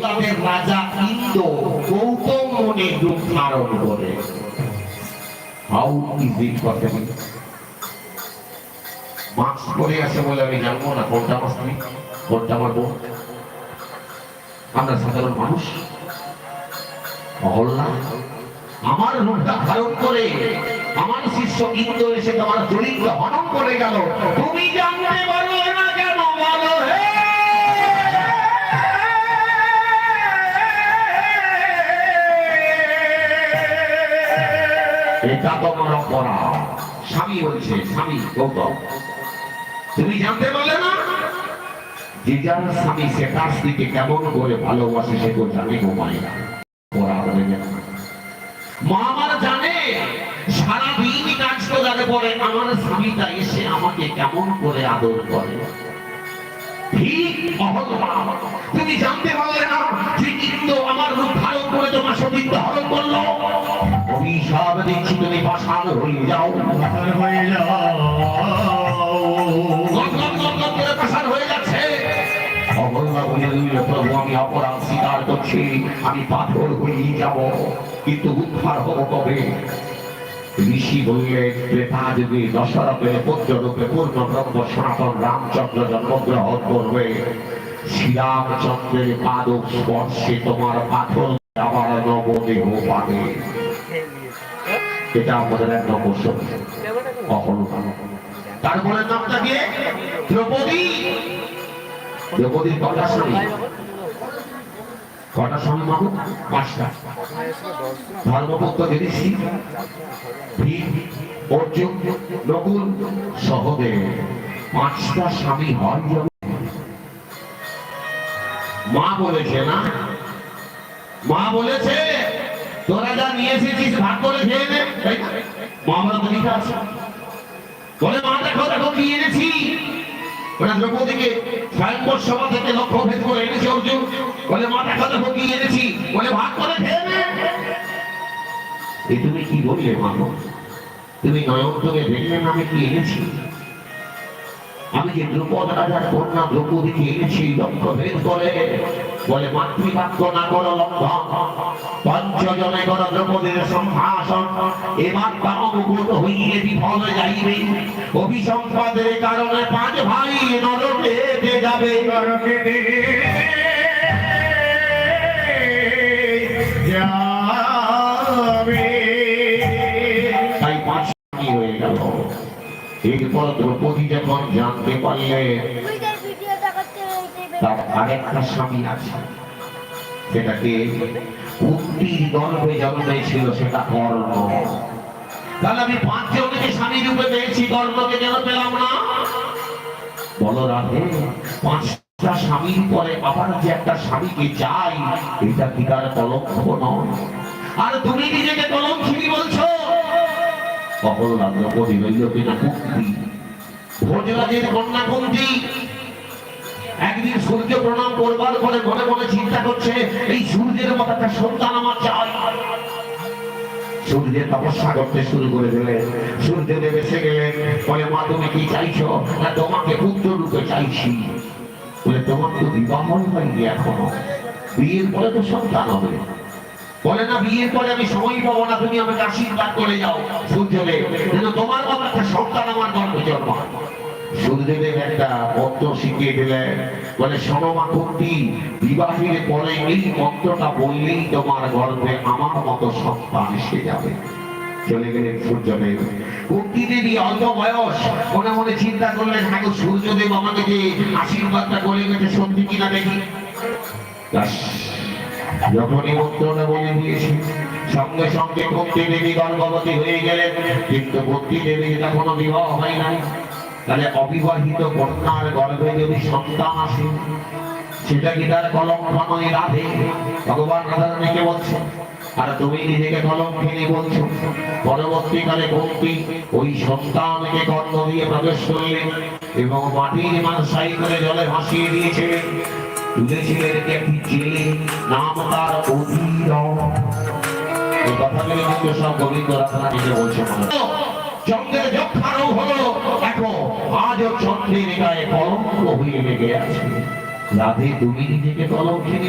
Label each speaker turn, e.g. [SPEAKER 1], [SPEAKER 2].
[SPEAKER 1] রাজা ইন্দ্র গৌতম মুনির রূপ ধারণ করে। How is it possible? Mask পরে আছে বলে আমি জানবো না কোনটা আমার স্ত্রী কোনটা আমার বোন? আমরা সাধারণ মানুষ। অহল্লা আমার রূপটা ধারণ করে আমার শিষ্য ইন্দ্র এসে তোমার চরিত্র হনন করে গেল। তুমি জানতে পারো না কেন? বলো হে। এটা তোমার অপরাধ। স্বামী বলছে, স্বামী গৌতম তুমি জানতে পারলে না? যে যার স্বামী সে তার স্ত্রীকে কেমন করে ভালোবাসে সে তো জানে গো মায়েরা। অপরাধ হয়ে গেছে। মা আমার জানে সারাদিন কাজ করার পরে আমার স্বামীটা এসে আমাকে কেমন করে আদর করে। ঠিক অহল্লা তুমি জানতে পারলে না যে কিন্তু আমার রূপ ধারণ করে তোমার সতীত্ব হরণ করলো। অভিশাপ দিচ্ছি তুমি পাষাণ হয়ে যাও, হয়ে যাও। পাষাণ হয়ে যাচ্ছে। অহল্লা বলে দিল, প্রভু আমি অপরাধ স্বীকার করছি, আমি পাথর হয়ে যাব, কিন্তু উদ্ধার হবো কবে? ঋষি বললেন ত্রেতা যুগে দশরথের পুত্ররূপে পূর্ণ ব্রহ্ম সনাতন রামচন্দ্র জন্মগ্রহণ করবে। শ্রীরামচন্দ্রের পাদক স্পর্শে তোমার পাথর আবার নবদেহ পাবে। এটা আমাদের এক নম্বর সত্য। তারপরে নামটা গিয়ে দ্রৌপদী। দ্রৌপদীর কটা স্বামী? কটা স্বামী মানো? পাঁচটা। ধর্মপুত্র যুধিষ্ঠির, ভীম, অর্জুন, নকুল, সহদেব। পাঁচটা স্বামী হয়। মা বলেছে না, মা বলেছে তোরা যা নিয়ে এসেছিস ভাগ করে খেয়ে নে। মা বলে তো লিখা আছে। বলে মা দেখো দেখো কি এনেছি। ওরা দ্রৌপদীকে স্বয়ংবর সভা থেকে লক্ষ্য ভেদ করে এনেছে অর্জুন। বলে মা দেখো দেখো কি এনেছি। বলে ভাগ করে খেয়ে নে। তুমি কি বললে মা? তুমি নয়ন তোকে দেখলে না আমি কি এনেছি? আমি যে দ্রৌপদ রাজার কন্যা দ্রৌপদীকে এনেছি লক্ষ্য ভেদ করে। বলে মাতৃবাক্য না করো লঙ্ঘন, পঞ্চজনে করো দ্রৌপদীর সম্ভাষণ। এবার মুকুট হইলে বিফল যাইবে, অভিসম্পাদের কারণে পাঁচ ভাই নরকে যাবে। তাই পাঁচ হয়ে গেল। এরপর দ্রৌপদী যখন জানতে পারলে তার আরেকটা স্বামী আছে, সেটাকে কুন্তির গর্ভে জন্মেছিল, সেটা কর্ণ। তাহলে আমি পাঁচজনকে স্বামী রূপে পেয়েছি, কর্ণকে যেন পেলাম না? বলো রাধে, পাঁচটা স্বামীর পরে আবার যে একটা স্বামীকে চাই, এটা কি তার কলঙ্ক নয়? আর তুমি নিজেকে কলঙ্কিনী বলছো? অহল্লা দ্রৌপদী রইল কিনা কুন্তি, ভোজরাজের কন্যা কুন্তি। একদিন সূর্য প্রণাম করবার পরে মনে মনে চিন্তা করছে এই সূর্যের মতো একটা সন্তান আমার চাই। সূর্যের তপস্যা করতে শুরু করে দিলেন। সূর্যদেব এসে গেলেন। বলে মা তুমি কি চাইছো? না তোমাকে পুত্র রূপে চাইছি। বলে তোমার তো বিবাহ হয়নি এখনো, বিয়ের পরে তো সন্তান হবে। বলে না বিয়ের পরে আমি সময় পাবো না, তুমি আমাকে আশীর্বাদ করে যাও সূর্যদেব, যেন তোমার মতো একটা সন্তান আমার গর্ভে জন্মায়। সূর্যদেব একটা মন্ত্র শিখিয়ে দিলেন। বলে শোনো কুন্তি, বিবাহের পরে এই মন্ত্রটা বললেই তোমার গর্ভে আমার মতো সন্তান এসে যাবে। চলে গেলেন সূর্যদেব। কুন্তি দেবী অল্প বয়স, মনে মনে চিন্তা করলেন হ্যাঁ গো সূর্যদেব আমাকে যে আশীর্বাদটা করে গেছে সত্যি কিনা দেখি। যখনই মন্ত্রটা বলে দিয়েছি সঙ্গে সঙ্গে কুন্তি দেবী গর্ভবতী হয়ে গেলেন। কিন্তু কুন্তি দেবীর এখনো বিবাহ হয় নাই। তাহলে অবিবাহিত কন্যার গর্ভে যদি সন্তান আসে, সেটা কি তার কলঙ্ক নয় রাধে? ভগবান রাধারানীকে বলছে, আর তুমি নিজেকে কলঙ্কিনী বলছো। পরবর্তীকালে কুন্তি ওই সন্তানকে কর্ণ দিয়ে প্রবেশ করলেন এবং মাটির মানসাই করে জলে ভাসিয়ে দিয়েছিলেন। তুলেছিলেন একটি জেলে, নাম তার অধীর। এই কথাগুলি কিন্তু সব গোবিন্দ রাধারানীকে বলছে। চন্দ্রের যক্ষারও হলো, দেখো আজও চন্দ্রের গায়ে কলঙ্ক হয়ে লেগে আছে। রাধে তুমি নিজেকে কলঙ্কিনী